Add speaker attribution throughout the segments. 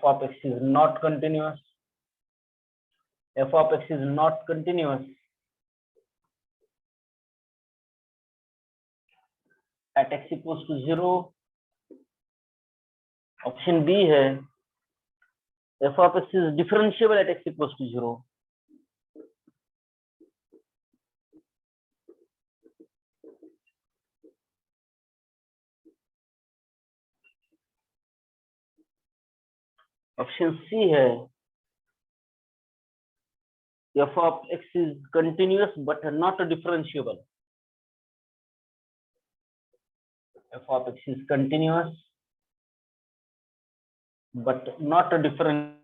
Speaker 1: of x is not continuous. F of x is not continuous at x equals to 0. Option B है f of x is differentiable at x equals to 0. Option C है f of x is continuous but not differentiable. F of x is continuous but not differentiable.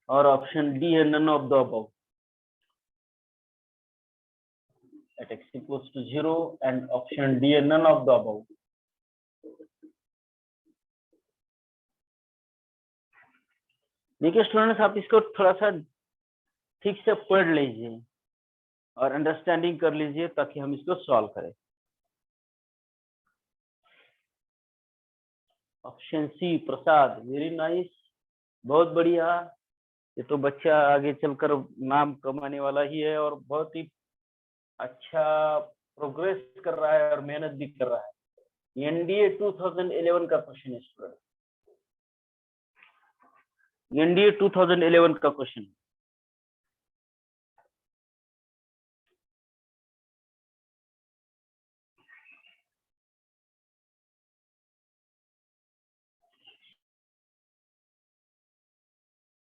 Speaker 1: और option D है none of the above at x equals to 0 and option D है none of the above. देखिए students, आप इसको थोड़ा सा ठीक से पढ़ लीजिए और अंडरस्टैंडिंग कर लीजिए ताकि हम इसको सॉल्व करें. ऑप्शन सी प्रसाद, वेरी नाइस, बहुत बढ़िया. ये तो बच्चा आगे चलकर नाम कमाने वाला ही है और बहुत ही अच्छा प्रोग्रेस कर रहा है और मेहनत भी कर रहा है. एनडीए 2011 का क्वेश्चन है स्टूडेंट, एनडीए 2011 का क्वेश्चन.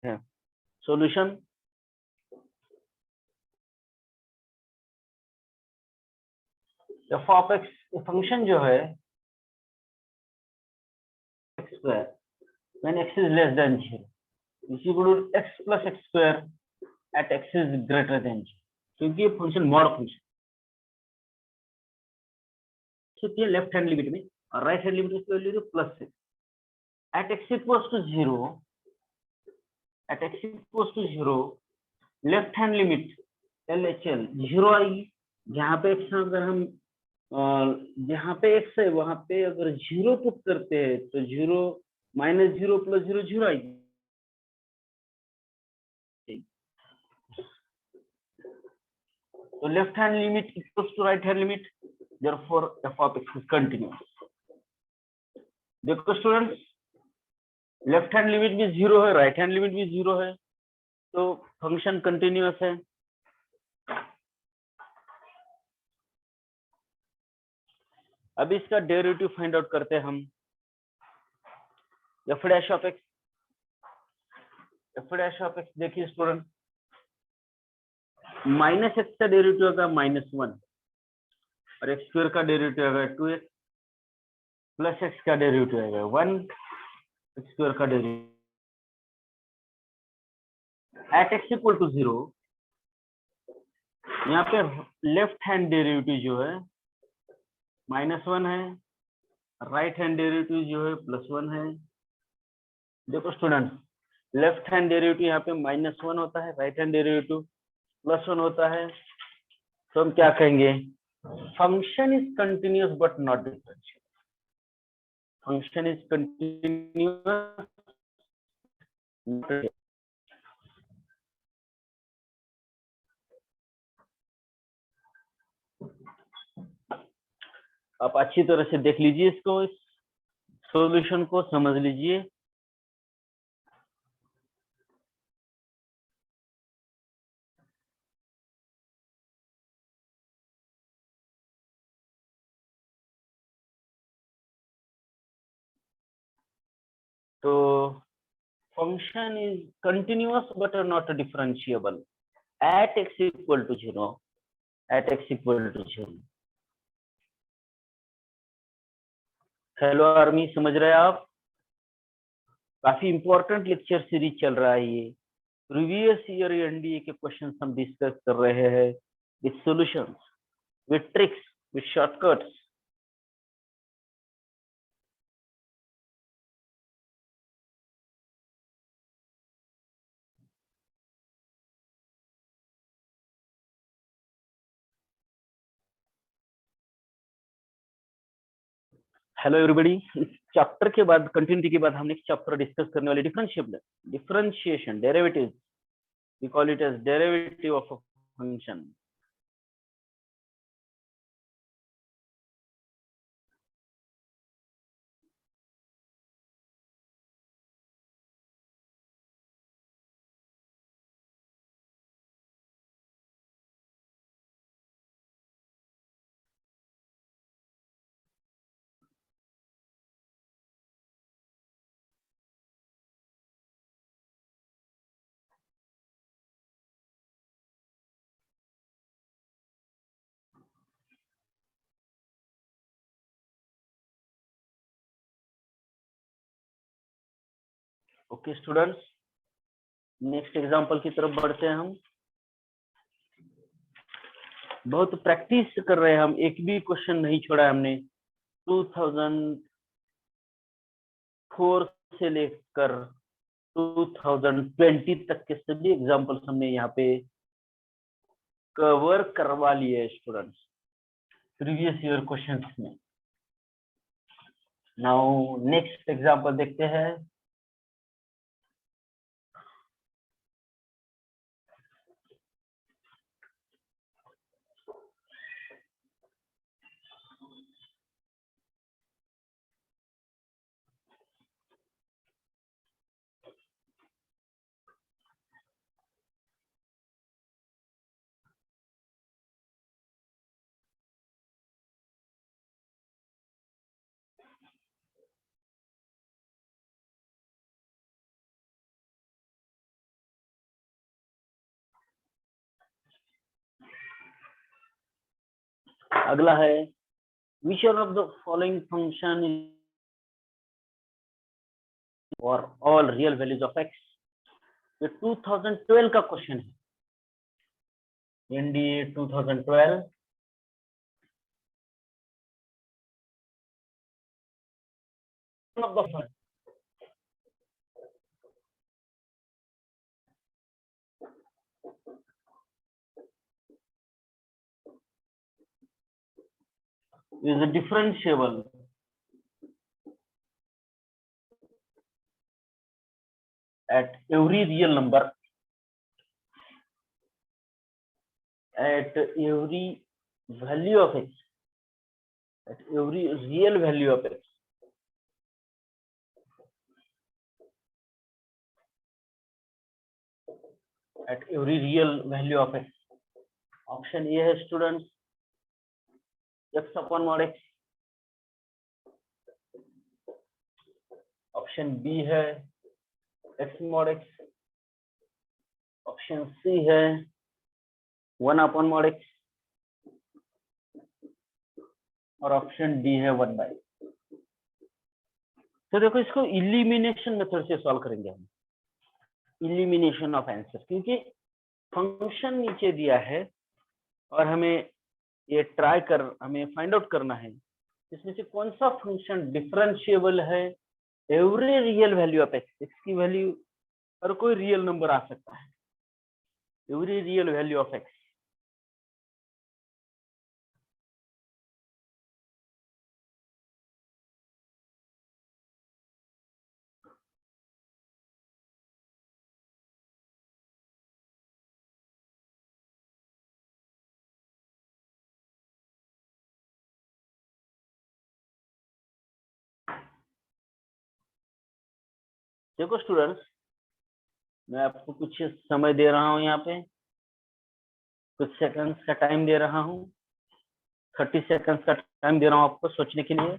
Speaker 1: है solution. F of x function जो है x square when x is less than 0 is equal to x plus x square at x is greater than 0, क्योंकि ये फंक्शन मॉड फंक्शन होती है left hand limit में और right hand limit की value plus 6 at x equals to 0. At x equals to 0 left hand limit LHL 0 आएगी. जहां पे x अगर हम जहां पे x है वहां पे अगर 0 पुट करते हैं तो 0 माइनस 0 प्लस 0 0 आएगी. तो left hand limit equals to right hand limit, therefore f of x is continuous. देखो स्टूडेंट्स, लेफ्ट हैंड लिमिट भी 0 है, राइट हैंड लिमिट भी 0 है, तो फंक्शन कंटिन्यूअस है. अब इसका डेरिवेटिव फाइंड आउट करते हैं हम. F dash of x, F dash of x देखिए स्टूडेंट, माइनस एक्स का डेरिवेटिव होगा -1 और एक्स स्क्वायर का डेरिवेटिव होगा 2x प्लस एक्स का डेरिवेटिव आएगा 1 एक्स स्क्वायर का derivative. At x equal to 0 यहाँ पे लेफ्ट हैंड डेरिवेटिव जो है -1 है, राइट हैंड डेरिवेटिव जो है +1 है. देखो स्टूडेंट, लेफ्ट हैंड डेरिवेटिव यहाँ पे -1 होता है, राइट हैंड डेरिवेटिव +1 होता है, तो हम क्या कहेंगे? Function is continuous but not differential. Function is continuous. आप अच्छी तरह से देख लीजिए इसको, इस सॉल्यूशन को समझ लीजिए. तो function is continuous but not differentiable at x equal to 0. At x equal to 0. Hello army, समझ रहे हैं आप? काफी इंपॉर्टेंट लेक्चर सीरीज चल रहा है ये. प्रीवियस ईयर एनडीए के क्वेश्चन हम डिस्कस कर रहे हैं with solutions, with tricks, with shortcuts. Hello everybody. इस चैप्टर के बाद कंटिन्यूटी के बाद हम नेक्स्ट चैप्टर डिस्कस करने वाले differentiation derivatives. We call it as derivative of a function. Okay students, next example की तरफ बढ़ते हैं। हम बहुत प्रैक्टिस कर रहे हैं, हम एक भी क्वेश्चन नहीं छोड़ा है हमने। 2004 से लेकर 2020 तक के सभी एग्जांपल्स हमने यहाँ पे कवर करवा लिए स्टूडेंट्स प्रीवियस ईयर क्वेश्चंस में। नाउ नेक्स्ट एग्जांपल देखते हैं। अगला है which one of the following function for all real values of x। ये 2012 का क्वेश्चन है, NDA 2012। of the is differentiable at every real number at every value of x, at every real value of x। at every real value of x। Option A है students x upon mod x। Option B है x mod x। Option C है 1 upon mod x। और option D है 1 by. तो देखो, इसको elimination method से solve करेंगे हम। इलिमिनेशन ऑफ आंसर, क्योंकि फंक्शन नीचे दिया है और हमें ये हमें फाइंड आउट करना है इसमें से कौन सा फंक्शन डिफरेंशिएबल है every real value of x. X की वैल्यू और कोई रियल नंबर आ सकता है, every real value of x. देखो स्टूडेंट्स, मैं आपको कुछ समय दे रहा हूं, यहाँ पे कुछ सेकंड्स का टाइम दे रहा हूं। 30 सेकंड्स का टाइम दे रहा हूं आपको सोचने के लिए।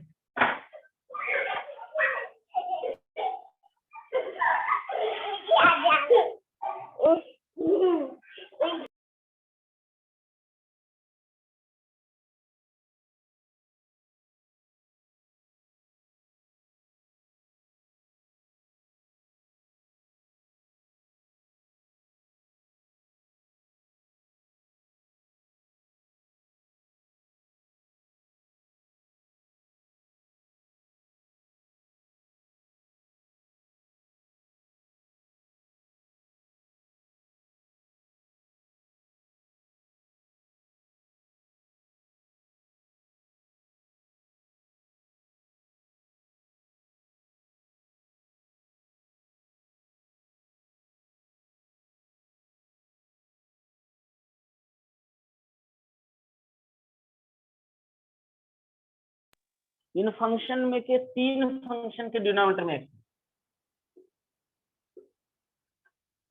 Speaker 1: इन फंक्शन में के 3 फंक्शन के डिनोमिनेटर में x,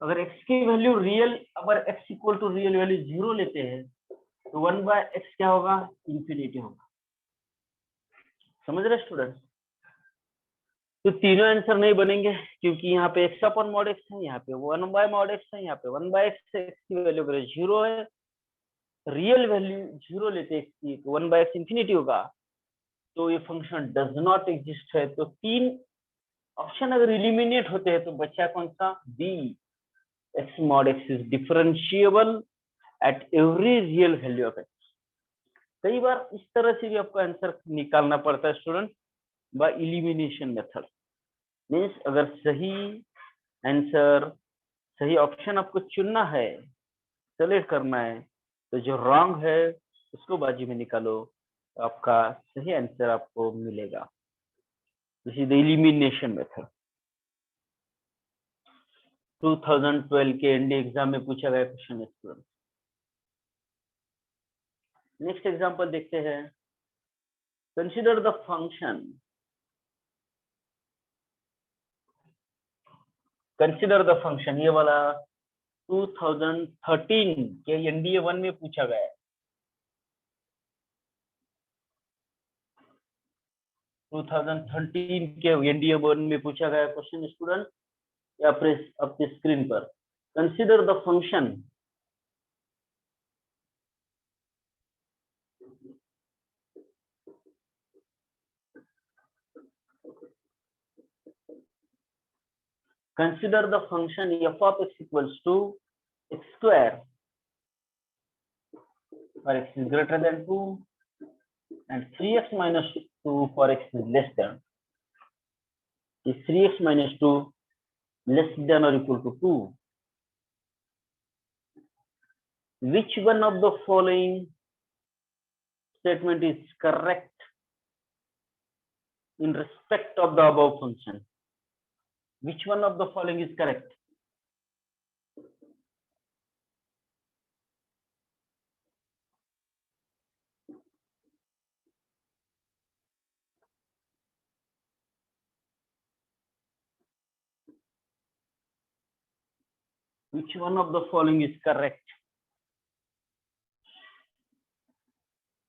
Speaker 1: अगर x की वैल्यू रियल, अगर x equal to real value 0 लेते हैं तो 1/x क्या होगा, इंफिनिटी होगा। समझ रहे स्टूडेंट? तो तीनों आंसर नहीं बनेंगे क्योंकि यहाँ पे x अपॉन मॉड x है, यहाँ पे 1/mod x है, यहाँ पे 1/x है, x की वैल्यू अगर 0 है, रियल वैल्यू 0 लेते x की तो 1/x इंफिनिटी होगा, तो ये फंक्शन डज नॉट एग्जिस्ट है। तो 3 ऑप्शन अगर इलिमिनेट होते हैं तो बचा कौन सा, B, x mod x is differentiable at every real value of x। कई बार इस तरह से भी आपको आंसर निकालना पड़ता है student, by elimination method. Means अगर सही आंसर, सही ऑप्शन आपको चुनना है, सेलेक्ट करना है, तो जो रॉन्ग है उसको बाजू में निकालो, तो आपका सही आंसर आपको मिलेगा। This is the elimination method. 2012 के एनडी एग्जाम में पूछा गया क्वेश्चन है स्टूडेंट। नेक्स्ट एग्जांपल देखते हैं। Consider the function, consider the function, ये वाला 2013 के एनडीए 1 में पूछा गया है। 2013 के एनडीए 1 में पूछा गया क्वेश्चन स्टूडेंट, या प्रेस आपके स्क्रीन पर। Consider the function consider the function f of x equals to x square for x is greater than 2 and 3x minus 2 for x is less than, is 3x minus 2 less than or equal to 2. Which one of the following statement is correct in respect of the above function? Which one of the following is correct? Which one of the following is correct?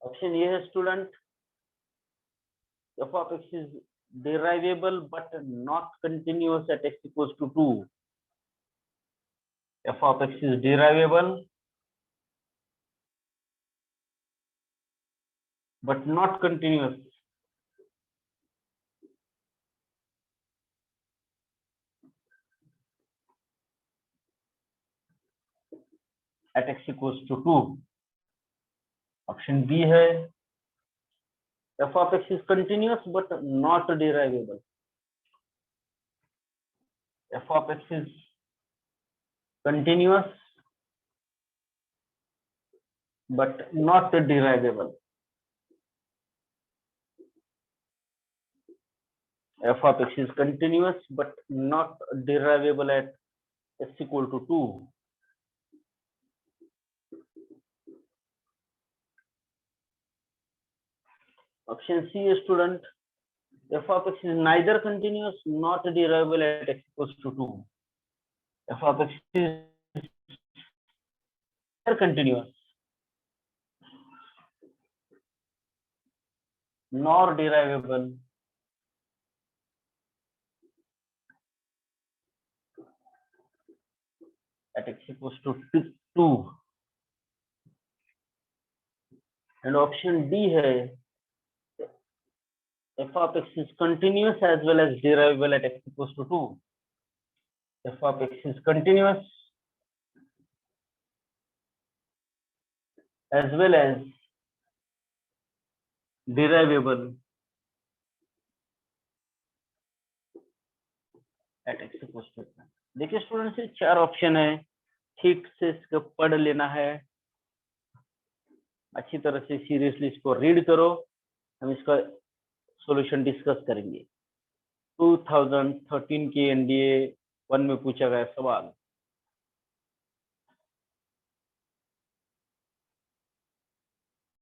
Speaker 1: Option A है student, f of x is derivable but not continuous at x equals to 2. F of x is derivable but not continuous at x equals to 2. Option B है f of x is continuous but not derivable. F of x is continuous but not derivable. F of x is continuous but not derivable at x equal to 2. Option C student, f of x is neither continuous not derivable at x equals to 2. F of x is continuous nor derivable at x equals to 2. And option D है f of x is continuous as well as derivable at x equals to 2. F of x is continuous as well as derivable at x equals to 2. देखिए students, ये 4 option है, ठीक से इसको पढ़ लेना है, अच्छी तरह से सीरियसली इसको रीड करो। हम इसका सॉल्यूशन डिस्कस करेंगे। 2013 के एनडीए 1 में पूछा गया सवाल।